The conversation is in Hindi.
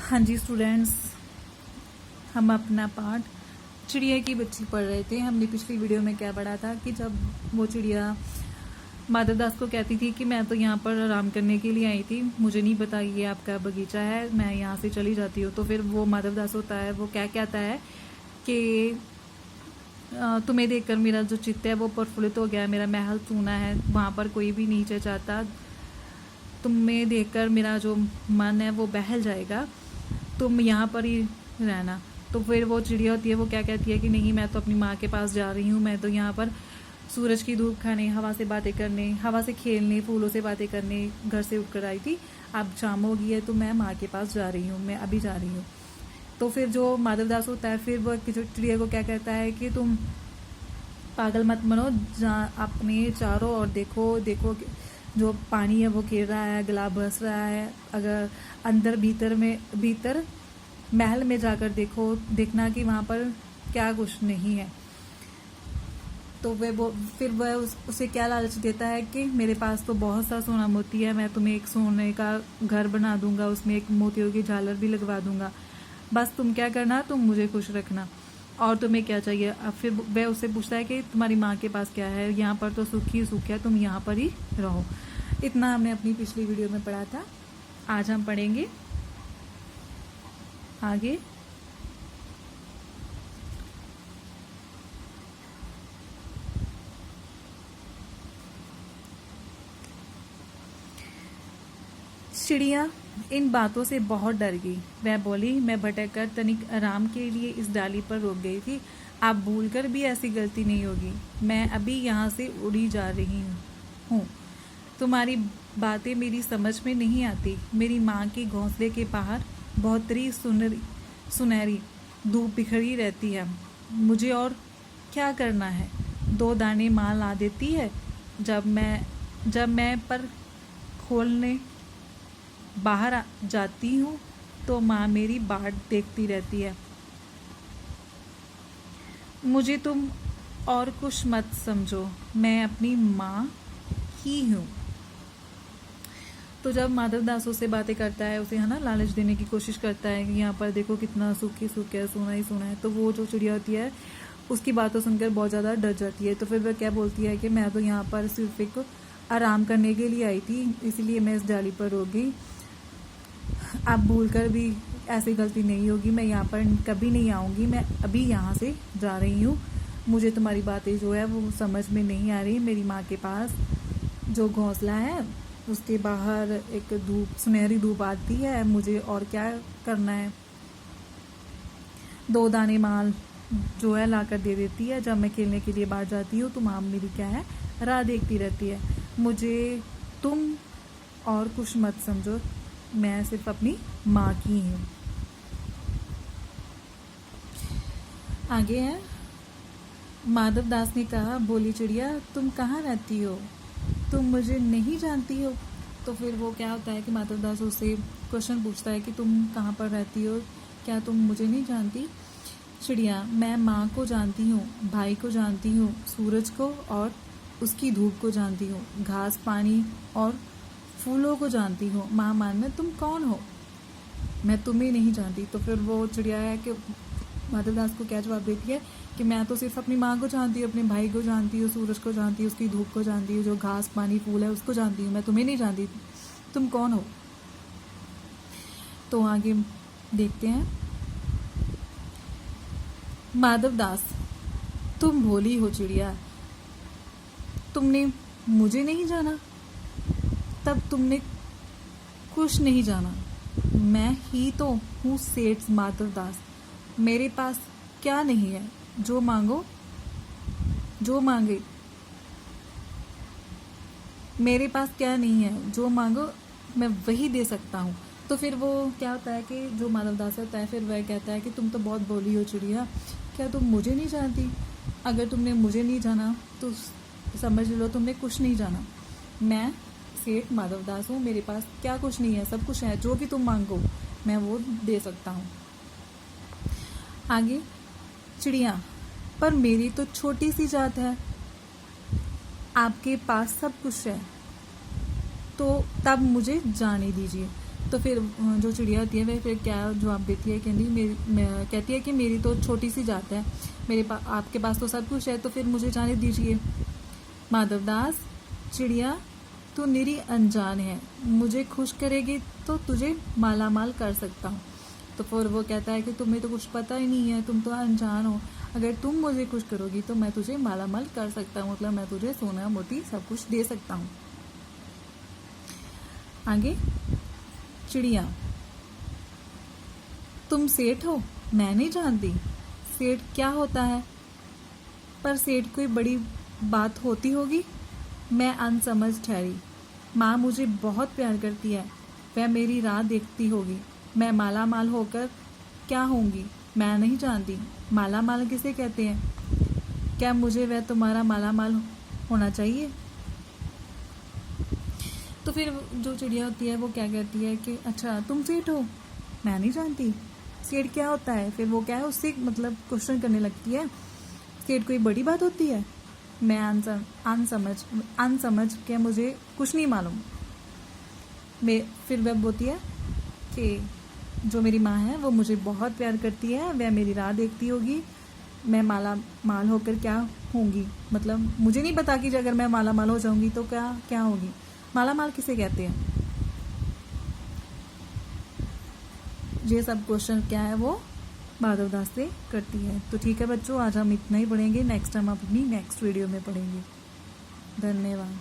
हाँ जी स्टूडेंट्स, हम अपना पाठ चिड़िया की बच्ची पढ़ रहे थे। हमने पिछली वीडियो में क्या पढ़ा था कि जब वो चिड़िया माधव दास को कहती थी कि मैं तो यहाँ पर आराम करने के लिए आई थी, मुझे नहीं पता ये आपका बगीचा है, मैं यहाँ से चली जाती हूँ। तो फिर वो माधव दास होता है, वो क्या कहता है कि तुम्हें देखकर मेरा जो चित्त है वो प्रफुल्लित हो गया, मेरा महल सूना है, वहाँ पर कोई भी नीचे चाहता, तुम्हें देखकर मेरा जो मन है वो बहल जाएगा, तुम यहाँ पर ही रहना। तो फिर वो चिड़िया होती है, वो क्या कहती है कि नहीं, मैं तो अपनी माँ के पास जा रही हूँ, मैं तो यहाँ पर सूरज की धूप खाने, हवा से बातें करने, हवा से खेलने, फूलों से बातें करने घर से उठकर आई थी। अब शाम हो गई है तो मैं माँ के पास जा रही हूँ, मैं अभी जा रही हूँ। तो फिर जो माधव दास होता है, फिर वो चिड़िया को क्या कहता है कि तुम पागल मत बनो, अपने चारों ओर देखो, देखो जो पानी है वो गिर रहा है, गला बरस रहा है। अगर अंदर भीतर महल में जाकर देखो, देखना कि वहाँ पर क्या कुछ नहीं है। तो फिर वह उसे क्या लालच देता है कि मेरे पास तो बहुत सा सोना मोती है, मैं तुम्हें एक सोने का घर बना दूंगा, उसमें एक मोतियों की झालर भी लगवा दूंगा, बस तुम क्या करना, तुम मुझे खुश रखना, और तुम्हें क्या चाहिए। अब फिर वह उससे पूछता है कि तुम्हारी माँ के पास क्या है, यहाँ पर तो सुख ही सुख है, तुम यहाँ पर ही रहो। इतना हमने अपनी पिछली वीडियो में पढ़ा था। आज हम पढ़ेंगे आगे। चिड़िया इन बातों से बहुत डर गई। वह बोली, मैं भटक कर तनिक आराम के लिए इस डाली पर रुक गई थी, आप भूलकर भी ऐसी गलती नहीं होगी। मैं अभी यहाँ से उड़ी जा रही हूँ। तुम्हारी बातें मेरी समझ में नहीं आती। मेरी माँ के घोंसले के बाहर बहुतरी सुनहरी धूप बिखरी रहती है, मुझे और क्या करना है। 2 दाने माँ ला देती है, जब मैं पर खोलने बाहर जाती हूँ तो माँ मेरी बाट देखती रहती है। मुझे तुम और कुछ मत समझो, मैं अपनी माँ ही हूँ। तो जब माधव दास उससे बातें करता है, उसे है ना लालच देने की कोशिश करता है कि यहाँ पर देखो कितना सुख ही सुख है, सोना ही सोना है, तो वो जो चिड़िया होती है उसकी बातों सुनकर बहुत ज़्यादा डर जाती है। तो फिर वह क्या बोलती है कि मैं तो यहाँ पर सिर्फ एक आराम करने के लिए आई थी, इसलिए मैं इस डाली पर रुक गई। आप भूलकर भी ऐसी गलती नहीं होगी, मैं यहाँ पर कभी नहीं आऊँगी, मैं अभी यहाँ से जा रही हूँ। मुझे तुम्हारी बातें जो है वो समझ में नहीं आ रही। मेरी माँ के पास जो घोंसला है उसके बाहर एक सुनहरी धूप आती है, मुझे और क्या करना है। 2 दाने माल जो है लाकर दे देती है, जब मैं खेलने के लिए बाहर जाती हूँ तो माँ मेरी क्या है, राह देखती रहती है। मुझे तुम और कुछ मत समझो, मैं सिर्फ अपनी माँ की हूँ। आगे है, माधव दास ने कहा, बोली चिड़िया, तुम कहाँ रहती हो, तुम मुझे नहीं जानती हो। तो फिर वो क्या होता है कि माधव दास उससे क्वेश्चन पूछता है कि तुम कहाँ पर रहती हो, क्या तुम मुझे नहीं जानती। चिड़िया, मैं माँ को जानती हूँ, भाई को जानती हूँ, सूरज को और उसकी धूप को जानती हूँ, घास पानी और फूलों को जानती हूँ। माँ मान में तुम कौन हो, मैं तुम्हें नहीं जानती। तो फिर वो चिड़िया है कि माधव दास को क्या जवाब देती है कि मैं तो सिर्फ अपनी माँ को जानती हूँ, अपने भाई को जानती हूँ, सूरज को जानती हूँ, उसकी धूप को जानती हूँ, जो घास पानी फूल है उसको जानती हूँ, मैं तुम्हें नहीं जानती, तुम कौन हो। तो आगे देखते हैं। माधव दास, तुम भोली हो चिड़िया, तुमने मुझे नहीं जाना, तब तुमने कुछ नहीं जाना। मैं ही तो हूँ सेठ माधव दास, मेरे पास क्या नहीं है, जो मांगो, जो मांगे, मेरे पास क्या नहीं है, जो मांगो मैं वही दे सकता हूँ। तो फिर वो क्या होता है कि जो माधव दास होता है, फिर वह कहता है कि तुम तो बहुत भोली हो चिड़िया, क्या तुम मुझे नहीं जानती। अगर तुमने मुझे नहीं जाना तो समझ लो तुमने कुछ नहीं जाना। मैं सेठ माधव दास हूँ, मेरे पास क्या कुछ नहीं है, सब कुछ है, जो भी तुम मांगो मैं वो दे सकता हूँ। आगे, चिड़िया, पर मेरी तो छोटी सी जात है, आपके पास सब कुछ है, तो तब मुझे जाने दीजिए। तो फिर जो चिड़िया होती है वह फिर क्या जवाब देती है, कहती है कि मेरी तो छोटी सी जात है, आपके पास तो सब कुछ है, तो फिर मुझे जाने दीजिए। माधवदास, चिड़िया तू निरी अनजान है, मुझे खुश करेगी तो तुझे माला माल कर सकता हूँ। तो फिर वो कहता है कि तुम्हें तो कुछ पता ही नहीं है, तुम तो अनजान हो, अगर तुम मुझे खुश करोगी तो मैं तुझे माला माल कर सकता हूँ, मतलब मैं तुझे सोना मोती सब कुछ दे सकता हूँ। आगे, चिड़िया, तुम सेठ हो? मैं नहीं जानती सेठ क्या होता है, पर सेठ कोई बड़ी बात होती होगी। मैं अनसमझ ठहरी। माँ मुझे बहुत प्यार करती है, वह मेरी राह देखती होगी, मैं माला माल होकर क्या होंगी, मैं नहीं जानती। माला माल किसे कहते हैं? क्या मुझे वह तुम्हारा माला माल होना चाहिए? तो फिर जो चिड़िया होती है वो क्या कहती है कि अच्छा तुम सेठ हो? मैं नहीं जानती सेठ क्या होता है। फिर वो क्या है उससे मतलब क्वेश्चन करने लगती है, सेठ कोई बड़ी बात होती है? मैं अनसमझ के मुझे कुछ नहीं मालूम। फिर वह बोलती है कि जो मेरी माँ है वो मुझे बहुत प्यार करती है, वह मेरी राह देखती होगी, मैं माला माल होकर क्या होंगी, मतलब मुझे नहीं पता कि अगर मैं माला माल हो जाऊंगी तो क्या क्या होगी। माला माल किसे कहते हैं? ये सब क्वेश्चन क्या है वो माधवदास से करती है। तो ठीक है बच्चों, आज हम इतना ही पढ़ेंगे, नेक्स्ट टाइम हम अपनी नेक्स्ट वीडियो में पढ़ेंगे। धन्यवाद।